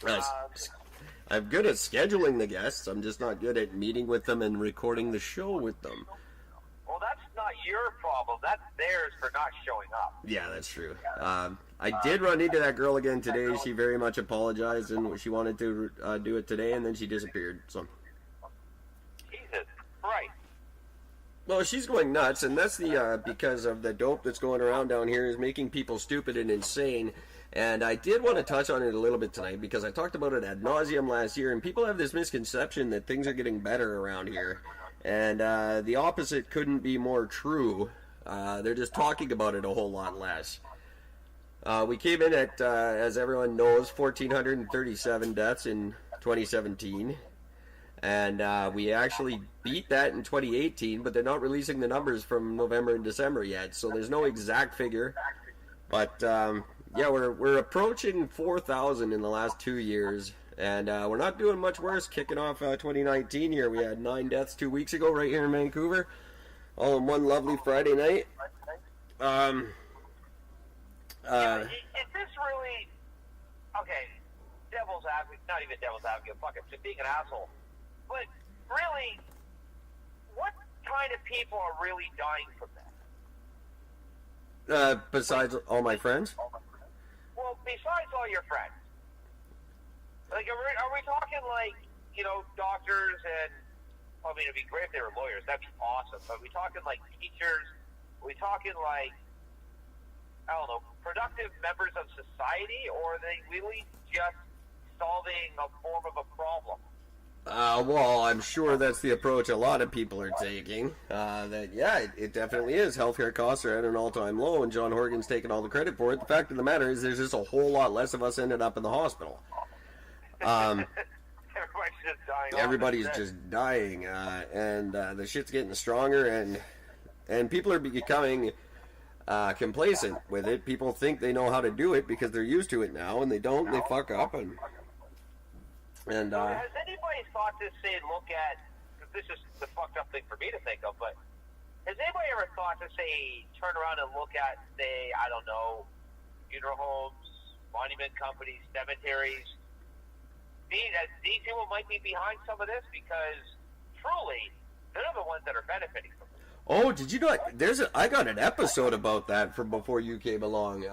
Uh, I'm good at scheduling the guests. I'm just not good at meeting with them and recording the show with them. Well, that's not your problem. That's theirs for not showing up. Yeah, that's true. I did run into that girl again today. She very much apologized and she wanted to do it today, and then she disappeared. So. Jesus Christ. Well, she's going nuts, and that's the because of the dope that's going around down here is making people stupid and insane. And I did want to touch on it a little bit tonight because I talked about it ad nauseum last year, and people have this misconception that things are getting better around here. And the opposite couldn't be more true. They're just talking about it a whole lot less. We came in at, as everyone knows, 1,437 deaths in 2017. And we actually beat that in 2018, but they're not releasing the numbers from November and December yet. So there's no exact figure. But, yeah, we're approaching 4,000 in the last 2 years. And we're not doing much worse. Kicking off 2019 here, we had 9 deaths 2 weeks ago right here in Vancouver, all in one lovely Friday night. Is this really okay? Devil's advocate, not even devil's advocate. Fuck it, just being an asshole. But really, what kind of people are really dying from that? Besides all my friends. Well, besides all your friends. Like, are we talking like, doctors and, I mean, it'd be great if they were lawyers. That'd be awesome. But are we talking like teachers? Are we talking like, I don't know, productive members of society? Or are they really just solving a form of a problem? Well, I'm sure that's the approach a lot of people are taking. It definitely is. Healthcare costs are at an all-time low, and John Horgan's taking all the credit for it. The fact of the matter is there's just a whole lot less of us ended up in the hospital. Everybody's just dying. Everybody's just dying, and the shit's getting stronger, and people are becoming complacent with it. People think they know how to do it because they're used to it now, and they don't. And they fuck up, and so has anybody thought to say, look at? This is the fucked up thing for me to think of, but has anybody ever thought to say, turn around and look at, say, I don't know, funeral homes, monument companies, cemeteries? These people might be behind some of this because truly they're the ones that are benefiting from it. Oh, did you know? I got an episode about that from before you came along.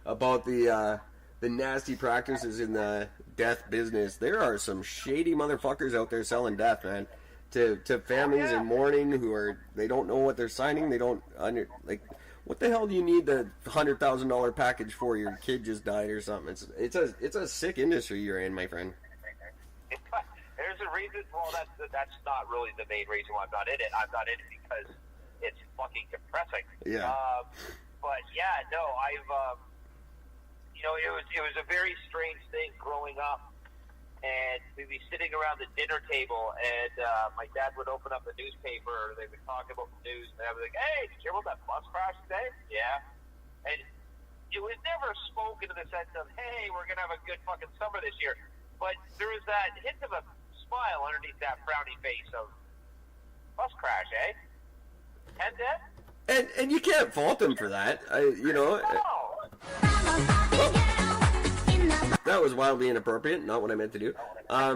About the nasty practices in the death business. There are some shady motherfuckers out there selling death, man, to families in mourning they don't know what they're signing. They don't what the hell do you need the $100,000 package for? Your kid just died or something. It's a sick industry you're in, my friend. There's a reason. Well, that's not really the main reason why I'm not in it. I'm not in it because it's fucking depressing. Yeah. But yeah, no, I've it was a very strange thing growing up, and we'd be sitting around the dinner table, and my dad would open up the newspaper, or they would talk about the news, and I would be like, "Hey, did you hear about that bus crash today?" Yeah. And it was never spoken in the sense of, "Hey, we're gonna have a good fucking summer this year," but there was that hint of a smile underneath that frowny face of bus crash, eh? And then. And you can't fault them for that. No. That was wildly inappropriate. Not what I meant to do. There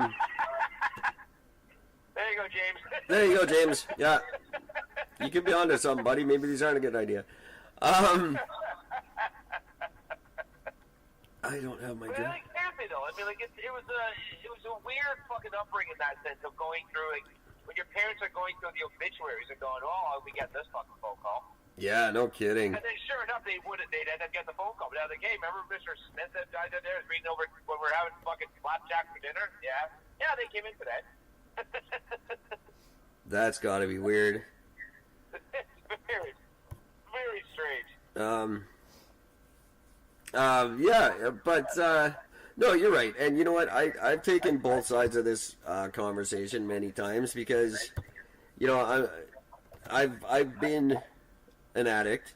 you go, James. There you go, James. Yeah. You could be onto something, buddy. Maybe these aren't a good idea. I don't have my drink. Seriously though, I mean, it was a weird fucking upbringing in that sense of going through when your parents are going through the obituaries and going, "Oh, we get this fucking phone call." Yeah, no kidding. And then sure enough, they'd end up getting the phone call. But now, hey, remember Mr. Smith that died out there reading over when we're having fucking flapjack for dinner? Yeah. Yeah, they came in today. That's got to be weird. It's very, very strange. Yeah, but no, you're right. And you know what? I've taken both sides of this conversation many times because, I've been an addict.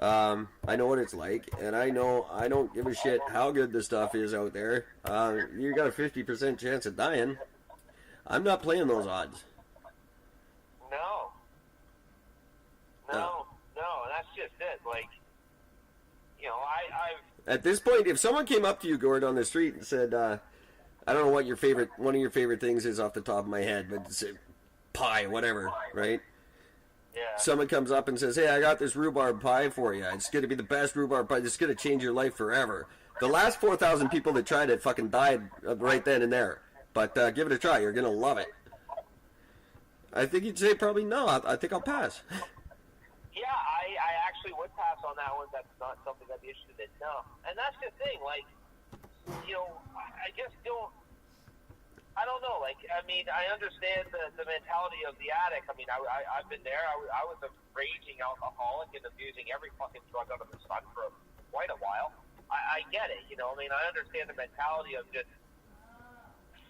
I know what it's like, and I know I don't give a shit how good the stuff is out there. You got a 50% chance of dying. I'm not playing those odds. No, that's just it. Like, At this point, if someone came up to you, Gord, on the street and said, I don't know what one of your favorite things is off the top of my head, but say pie, whatever, right? Yeah. Someone comes up and says, hey, I got this rhubarb pie for you. It's going to be the best rhubarb pie. It's going to change your life forever. The last 4,000 people that tried it fucking died right then and there. But give it a try. You're going to love it. I think you'd say probably no. I think I'll pass. Yeah, I actually would pass on that one. That's not something I'd be interested in. No. And that's the thing. Like, you know, I just don't. I don't know. Like, I mean, I understand the mentality of the addict. I mean, I've been there. I was a raging alcoholic and abusing every fucking drug under the sun for quite a while. I get it. You know, I mean, I understand the mentality of just,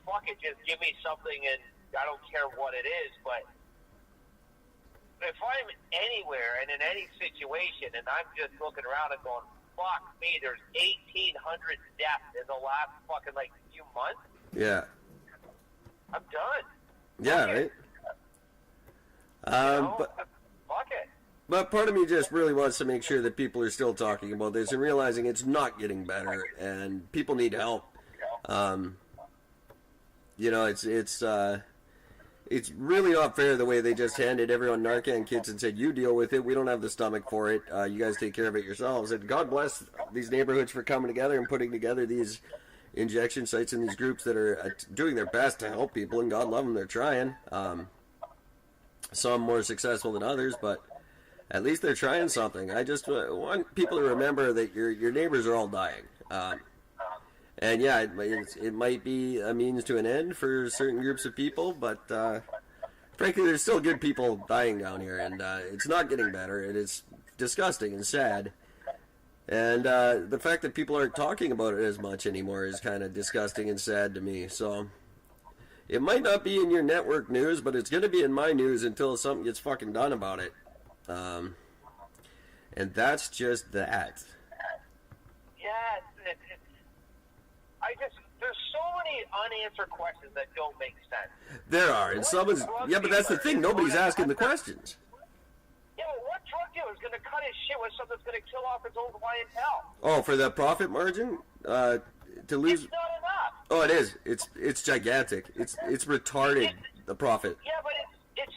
fuck it, just give me something and I don't care what it is. But if I'm anywhere and in any situation and I'm just looking around and going, fuck me, there's 1,800 deaths in the last fucking, like, few months. Yeah. I'm done. Yeah, fuck right? Fuck it. But part of me just really wants to make sure that people are still talking about this and realizing it's not getting better and people need help. You know, it's really not fair the way they just handed everyone Narcan kits and said, you deal with it. We don't have the stomach for it. You guys take care of it yourselves. And God bless these neighborhoods for coming together and putting together these injection sites and these groups that are doing their best to help people. And God love them, they're trying. Some more successful than others, but at least they're trying something. I just want people to remember that your neighbors are all dying. And yeah, it might be a means to an end for certain groups of people, but frankly, there's still good people dying down here, and it's not getting better. It is disgusting and sad. And the fact that people aren't talking about it as much anymore is kind of disgusting and sad to me. So it might not be in your network news, but it's going to be in my news until something gets fucking done about it. And that's just that. Yeah, there's so many unanswered questions that don't make sense. There are, and but that's the thing, nobody's asking the questions. Yeah, well, what drug dealer is going to cut his shit with something that's going to kill off his own clientele? Oh, for the profit margin? To lose... It's not enough. Oh, it is. It's gigantic. It's retarded, the profit. Yeah, but it's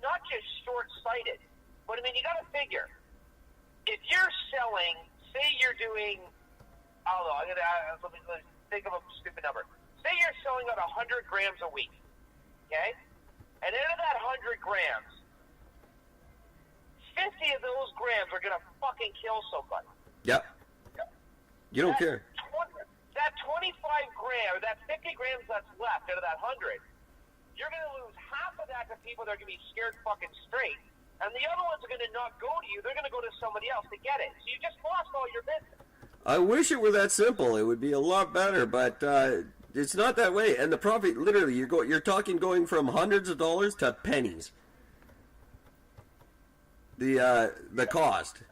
not just short-sighted. But, I mean, you got to figure, if you're selling, say you're doing, I don't know, let me think of a stupid number. Say you're selling out 100 grams a week, okay? And out of that 100 grams, 50 of those grams are going to fucking kill somebody. Yep. You don't care. That 25 grams, that 50 grams that's left out of that 100, you're going to lose half of that to people that are going to be scared fucking straight. And the other ones are going to not go to you. They're going to go to somebody else to get it. So you just lost all your business. I wish it were that simple. It would be a lot better, but it's not that way. And the profit, literally, you're talking going from hundreds of dollars to pennies. The cost.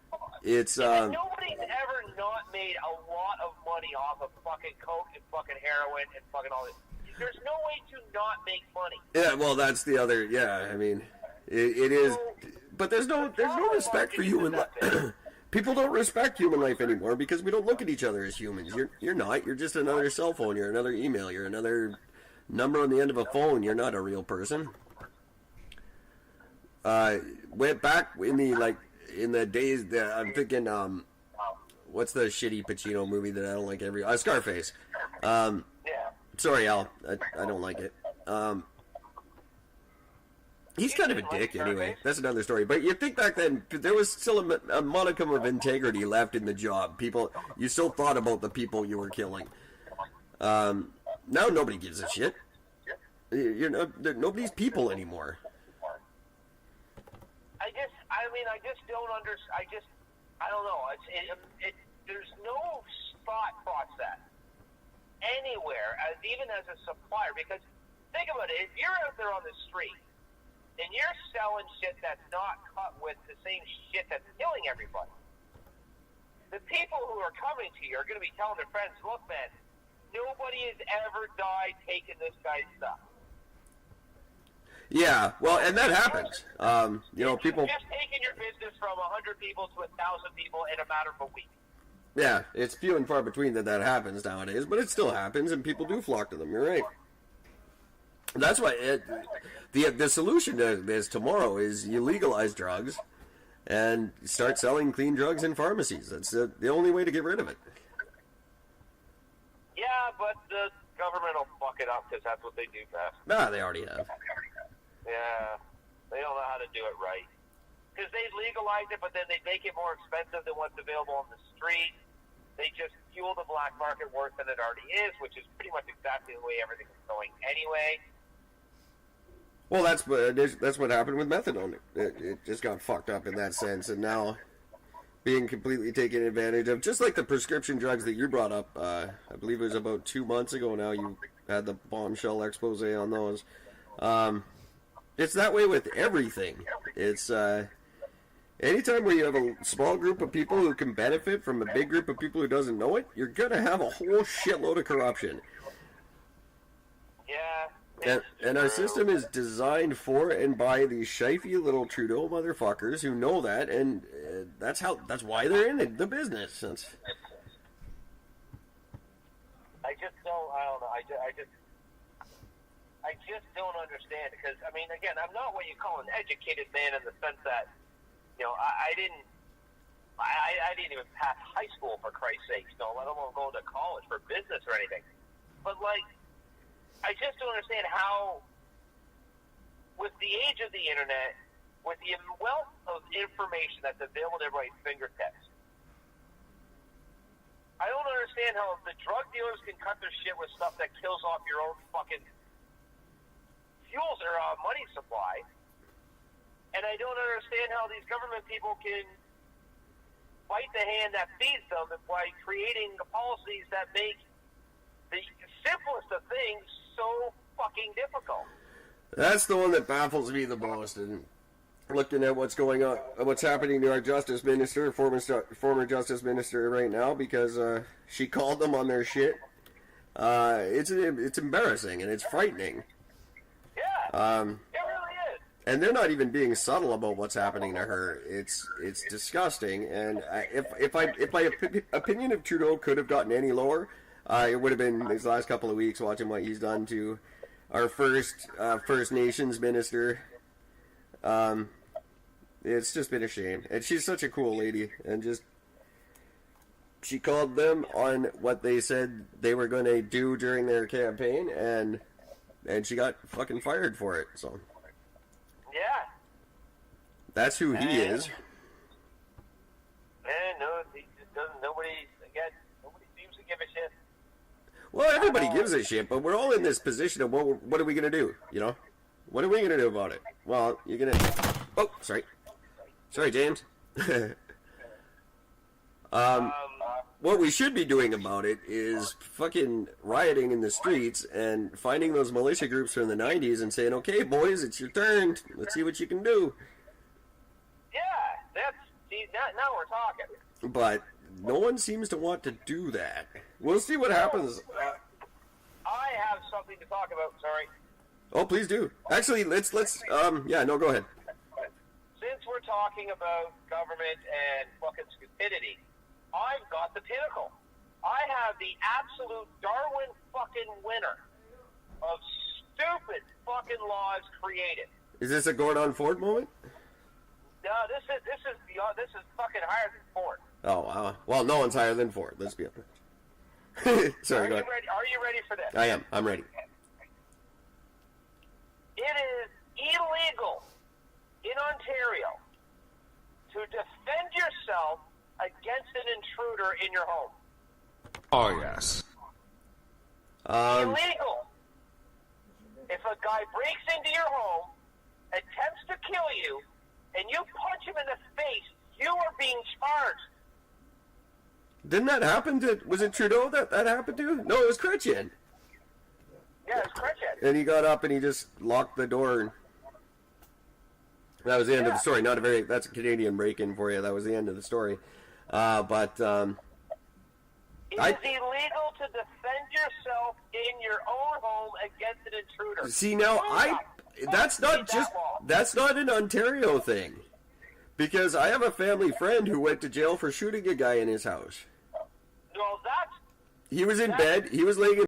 It's nobody's ever not made a lot of money off of fucking coke and fucking heroin and fucking all this. There's no way to not make money. Yeah, well, that's the other. Yeah, I mean, it is. But there's no respect for human life. People don't respect human life anymore because we don't look at each other as humans. You're not. You're just another cell phone. You're another email. You're another number on the end of a phone. You're not a real person. Went back in the days that I'm thinking. What's the shitty Pacino movie that I don't like? Scarface. Yeah. Sorry, Al. I don't like it. He's kind of a dick anyway. That's another story. But you think back then, there was still a modicum of integrity left in the job. You still thought about the people you were killing. Now nobody gives a shit. Nobody's people anymore. I just don't understand. I don't know. There's no thought process anywhere, even as a supplier. Because think about it. If you're out there on the street and you're selling shit that's not cut with the same shit that's killing everybody, the people who are coming to you are going to be telling their friends, look, man, nobody has ever died taking this guy's stuff. Yeah, well, and that happens. People... Just taking your business from 100 people to 1,000 people in a matter of a week. Yeah, it's few and far between that happens nowadays, but it still happens, and people do flock to them. You're right. That's why the solution to this tomorrow is you legalize drugs and start selling clean drugs in pharmacies. That's the only way to get rid of it. Yeah, but the government will fuck it up because that's what they do best. Nah, they already have. Yeah, they don't know how to do it right. Because they legalize it, but then they make it more expensive than what's available on the street. They just fuel the black market worse than it already is, which is pretty much exactly the way everything is going anyway. Well, that's what happened with methadone. It just got fucked up in that sense, and now being completely taken advantage of, just like the prescription drugs that you brought up. I believe it was about 2 months ago now. You had the bombshell expose on those. It's that way with everything. It's anytime where you have a small group of people who can benefit from a big group of people who doesn't know it, you're gonna have a whole shitload of corruption. Yeah. And our system is designed for and by these shifty little Trudeau motherfuckers who know that, and that's why they're in the business. I don't know. I just don't understand, because, I mean, again, I'm not what you call an educated man in the sense that, you know, I didn't even pass high school, for Christ's sake, let alone go to college for business or anything. But, like, I just don't understand how, with the age of the internet, with the wealth of information that's available at everybody's fingertips, I don't understand how the drug dealers can cut their shit with stuff that kills off your own fucking fuels or money supply. And I don't understand how these government people can bite the hand that feeds them by creating policies that make the simplest of things so fucking difficult. That's the one that baffles me the most. And looking at what's going on, what's happening to our Justice Minister, former Justice Minister right now, because she called them on their shit. It's embarrassing and it's frightening. Yeah, it really is. And they're not even being subtle about what's happening to her. It's disgusting. And if my opinion of Trudeau could have gotten any lower, it would have been these last couple of weeks watching what he's done to our First Nations minister. It's just been a shame. And she's such a cool lady. And just, she called them on what they said they were going to do during their campaign, and she got fucking fired for it. So yeah, that's who he is. And no, he just doesn't. Nobody seems to give a shit. Well, everybody gives a shit, but we're all in this position of what are we going to do? You know, what are we going to do about it? Well, you're going to. Oh, sorry, James. What we should be doing about it is fucking rioting in the streets and finding those militia groups from the 90s and saying, okay, boys, it's your turn. Let's see what you can do. Yeah, now we're talking. But no one seems to want to do that. We'll see what happens. I have something to talk about, sorry. Oh, please do. Actually, let's go ahead. Since we're talking about government and fucking stupidity, I've got the pinnacle. I have the absolute Darwin fucking winner of stupid fucking laws created. Is this a Gord Ford moment? No, this is fucking higher than Ford. Oh, wow. Well, no one's higher than Ford. Let's be honest. Sorry, go ahead. Are you ready for this? I am. I'm ready. It is illegal in Ontario to defend yourself against an intruder in your home. Oh, yes. Illegal. If a guy breaks into your home, attempts to kill you, and you punch him in the face, you are being charged. Didn't that happen to... Was it Trudeau that happened to? No, it was Chrétien. Yeah, it was Chrétien. And he got up and he just locked the door. And that was the end of the story. That's a Canadian break-in for you. That was the end of the story. It is illegal to defend yourself in your own home against an intruder. See, now, that's not an Ontario thing. Because I have a family friend who went to jail for shooting a guy in his house. No, that's He was in bed. He was laying in